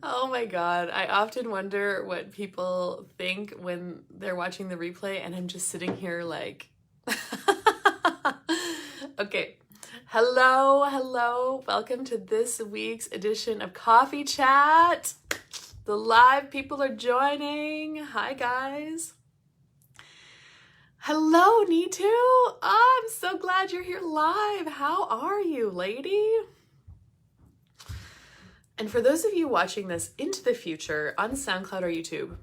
Oh my God. I often wonder what people think when they're watching the replay, and I'm just sitting here like, okay. Hello, hello. Welcome to this week's edition of Coffee Chat. The live people are joining. Hi, guys. Hello, Neetu. Oh, I'm so glad you're here live. How are you, lady? And for those of you watching this into the future on SoundCloud or YouTube,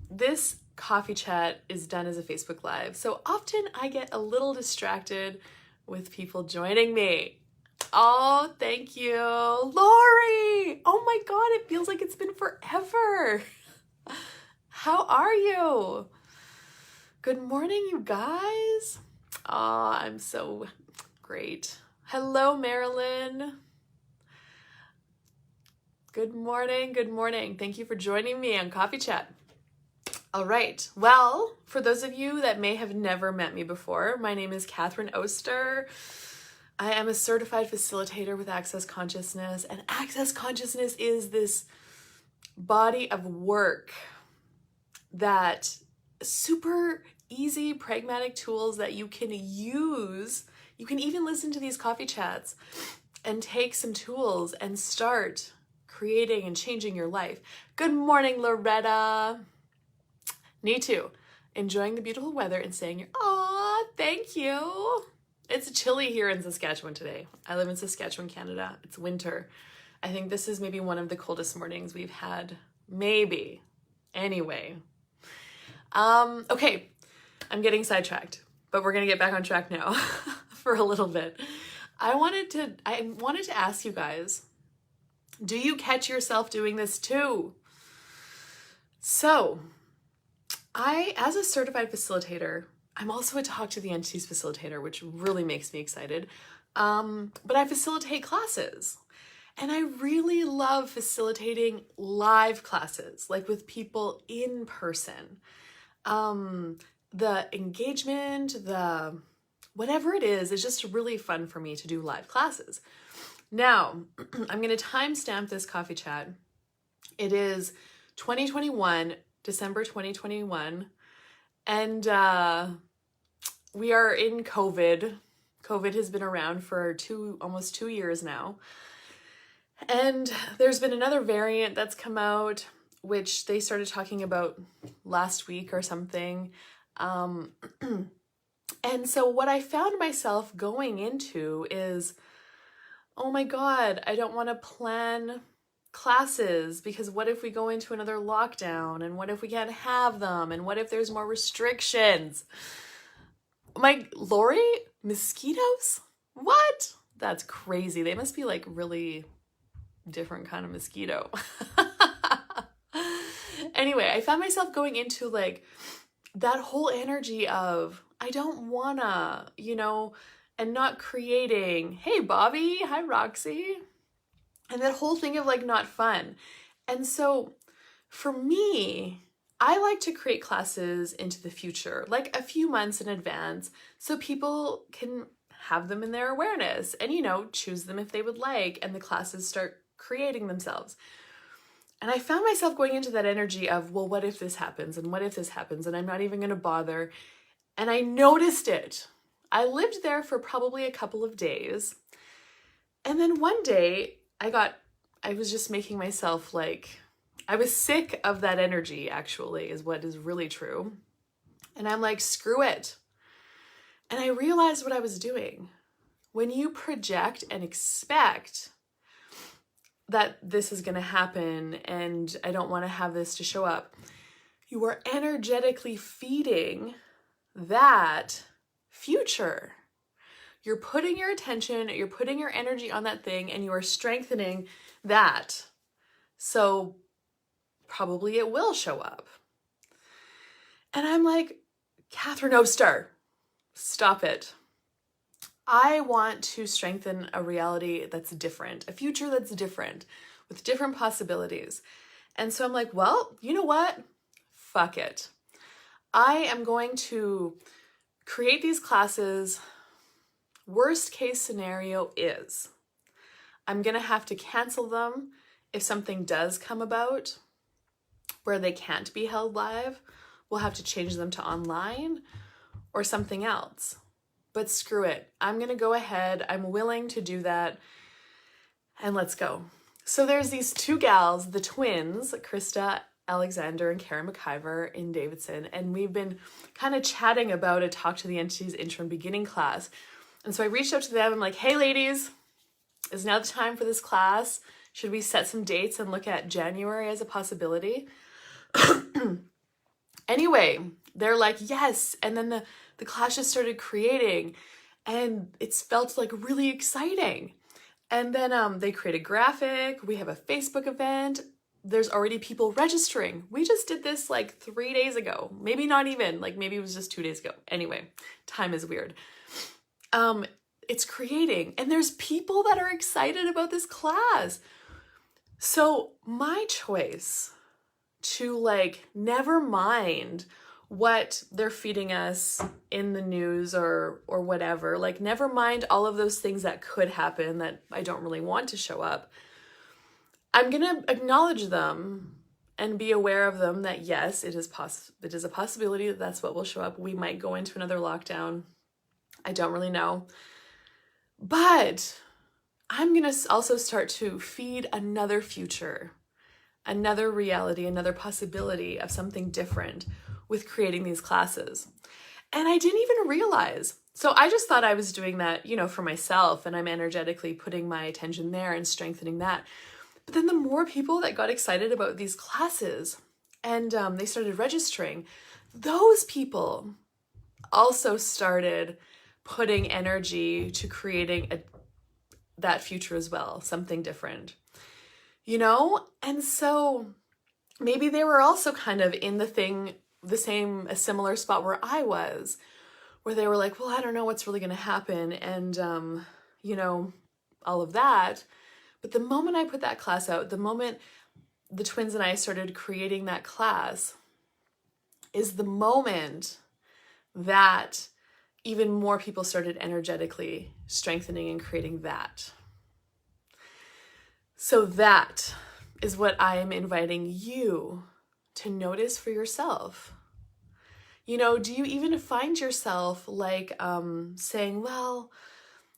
this coffee chat is done as a Facebook Live. So often I get a little distracted with people joining me. Oh, thank you. Lori! Oh my God, it feels like it's been forever. How are you? Good morning, you guys. Oh, I'm so great. Hello, Marilyn. Good morning, good morning. Thank you for joining me on Coffee Chat. All right, well, for those of you that may have never met me before, my name is Catherine Oster. I am a certified facilitator with Access Consciousness, and Access Consciousness is this body of work that super easy, pragmatic tools that you can use. You can even listen to these coffee chats and take some tools and start creating and changing your life. Good morning, Loretta. Me too. Enjoying the beautiful weather and saying your, aw, thank you. It's chilly here in Saskatchewan today. I live in Saskatchewan, Canada. It's winter. I think this is maybe one of the coldest mornings we've had. Maybe. Anyway. Okay. I'm getting sidetracked, but we're going to get back on track now for a little bit. I wanted to ask you guys, do you catch yourself doing this too? So, as a certified facilitator, I'm also a Talk to the Entities facilitator, which really makes me excited. But I facilitate classes, and I really love facilitating live classes, like with people in person. The engagement, whatever it is just really fun for me to do live classes. Now, I'm going to timestamp this coffee chat. It is 2021, December 2021, and we are in COVID. COVID has been around for almost 2 years now. And there's been another variant that's come out, which they started talking about last week or something. And so what I found myself going into is, oh my God, I don't want to plan classes because what if we go into another lockdown, and what if we can't have them, and what if there's more restrictions? Lori, mosquitoes? What? That's crazy. They must be like really different kind of mosquito. Anyway, I found myself going into like that whole energy of I don't wanna, and not creating, hey Bobby, hi Roxy, and that whole thing of like not fun. And so for me, I like to create classes into the future, like a few months in advance, so people can have them in their awareness and, choose them if they would like, and the classes start creating themselves. And I found myself going into that energy of, well, what if this happens? And what if this happens? And I'm not even going to bother. And I noticed it. I lived there for probably a couple of days. And then one day I was just making myself I was sick of that energy, actually, is what is really true. And I'm like, screw it. And I realized what I was doing. When you project and expect that this is going to happen and I don't want to have this to show up, you are energetically feeding that future. You're putting your attention, you're putting your energy on that thing, and you are strengthening that. So probably it will show up. And I'm like, Catherine Oster, stop it. I want to strengthen a reality that's different, a future that's different, with different possibilities. And so I'm like, well, you know what? Fuck it. I am going to create these classes. Worst case scenario is I'm going to have to cancel them if something does come about where they can't be held live, we'll have to change them to online or something else. But screw it. I'm going to go ahead. I'm willing to do that. And let's go. So there's these two gals, the twins, Krista Alexander and Karen McIver in Davidson. And we've been kind of chatting about a Talk to the Entities interim beginning class. And so I reached out to them. I'm like, hey, ladies, is now the time for this class? Should we set some dates and look at January as a possibility? Anyway, they're like, yes. And then the class just started creating and it's felt like really exciting. And then they create a graphic. We have a Facebook event. There's already people registering. We just did this like 3 days ago. Maybe not even, like maybe it was just 2 days ago. Anyway, time is weird. It's creating and there's people that are excited about this class. So my choice to like, never mind what they're feeding us in the news or whatever, like never mind all of those things that could happen that I don't really want to show up. I'm going to acknowledge them and be aware of them that yes, it is a possibility that that's what will show up. We might go into another lockdown. I don't really know. But I'm going to also start to feed another future, another reality, another possibility of something different with creating these classes. And I didn't even realize. So I just thought I was doing that, for myself, and I'm energetically putting my attention there and strengthening that. But then the more people that got excited about these classes and they started registering, those people also started putting energy to creating that future as well, something different, And so maybe they were also kind of in a similar spot where I was, where they were like, well, I don't know what's really going to happen. And, all of that. But the moment I put that class out, the moment the twins and I started creating that class is the moment that even more people started energetically strengthening and creating that. So that is what I am inviting you to notice for yourself. Do you even find yourself like saying, well,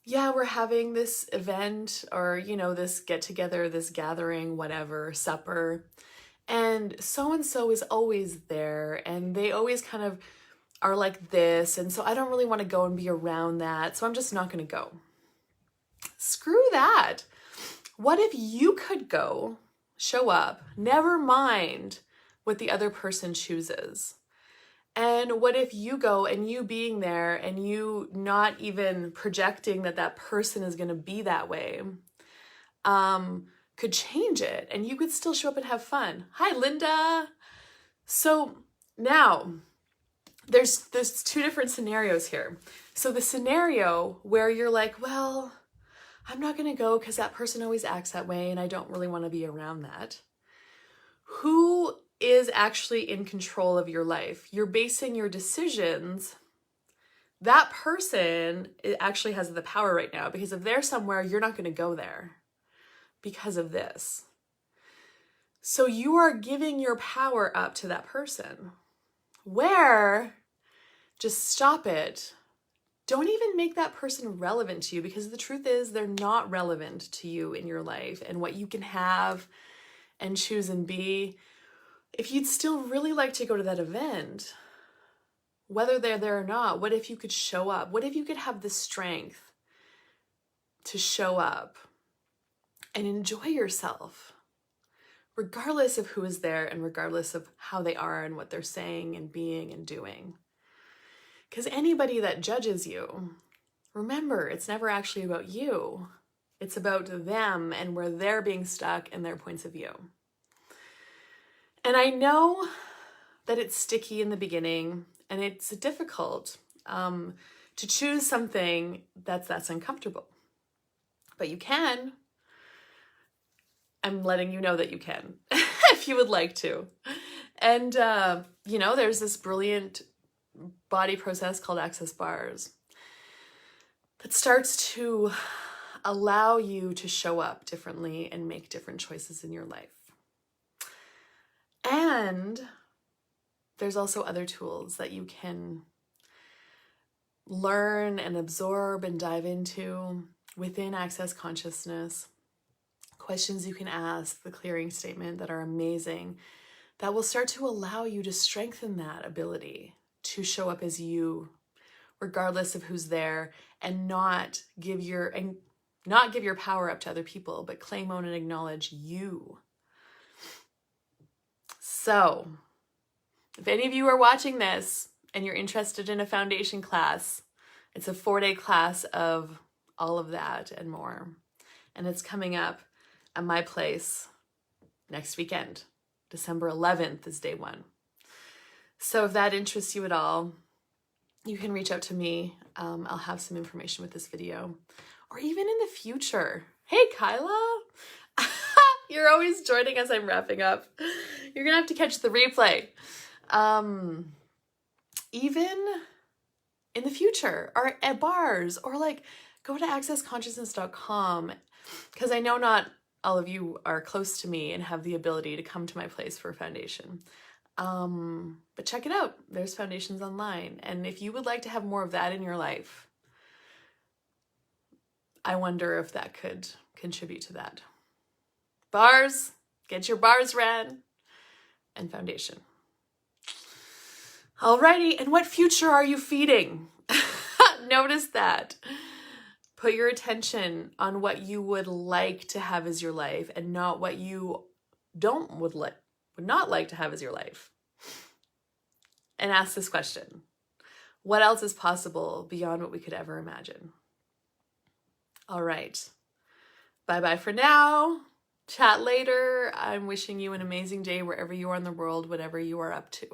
yeah, we're having this event or, this get together, this gathering, whatever, supper. And so is always there. And they always kind of are like this. And so I don't really want to go and be around that. So I'm just not going to go. Screw that. What if you could go, show up, never mind what the other person chooses? And what if you go and you being there and you not even projecting that person is going to be that way, could change it and you could still show up and have fun. Hi, Linda. So now there's two different scenarios here. So the scenario where you're like, well, I'm not going to go because that person always acts that way and I don't really want to be around that. Who is actually in control of your life? You're basing your decisions. That person actually has the power right now because if they're somewhere, you're not going to go there because of this. So you are giving your power up to that person. Where, just stop it. Don't even make that person relevant to you because the truth is they're not relevant to you in your life and what you can have and choose and be. If you'd still really like to go to that event, whether they're there or not, what if you could show up? What if you could have the strength to show up and enjoy yourself, regardless of who is there and regardless of how they are and what they're saying and being and doing? Because anybody that judges you, remember, it's never actually about you. It's about them and where they're being stuck and their points of view. And I know that it's sticky in the beginning and it's difficult to choose something that's uncomfortable. But you can. I'm letting you know that you can if you would like to. And, there's this brilliant body process called Access Bars that starts to allow you to show up differently and make different choices in your life. And there's also other tools that you can learn and absorb and dive into within Access Consciousness. Questions you can ask, the clearing statement, that are amazing, that will start to allow you to strengthen that ability to show up as you, regardless of who's there, and not give your power up to other people, but claim, own, and acknowledge you. So, if any of you are watching this and you're interested in a foundation class, it's a 4-day class of all of that and more. And it's coming up at my place next weekend. December 11th is day 1. So if that interests you at all, you can reach out to me. I'll have some information with this video. Or even in the future. Hey, Kyla! You're always joining as I'm wrapping up. You're gonna have to catch the replay. Even in the future, or at bars, or like go to accessconsciousness.com, because I know not all of you are close to me and have the ability to come to my place for a foundation. But check it out. There's foundations online. And if you would like to have more of that in your life, I wonder if that could contribute to that. Bars, get your bars ran, and foundation. Alrighty, and what future are you feeding? Notice that. Put your attention on what you would like to have as your life and not what you would not like to have as your life. And ask this question: what else is possible beyond what we could ever imagine? All right. Bye-bye for now. Chat later. I'm wishing you an amazing day wherever you are in the world, whatever you are up to.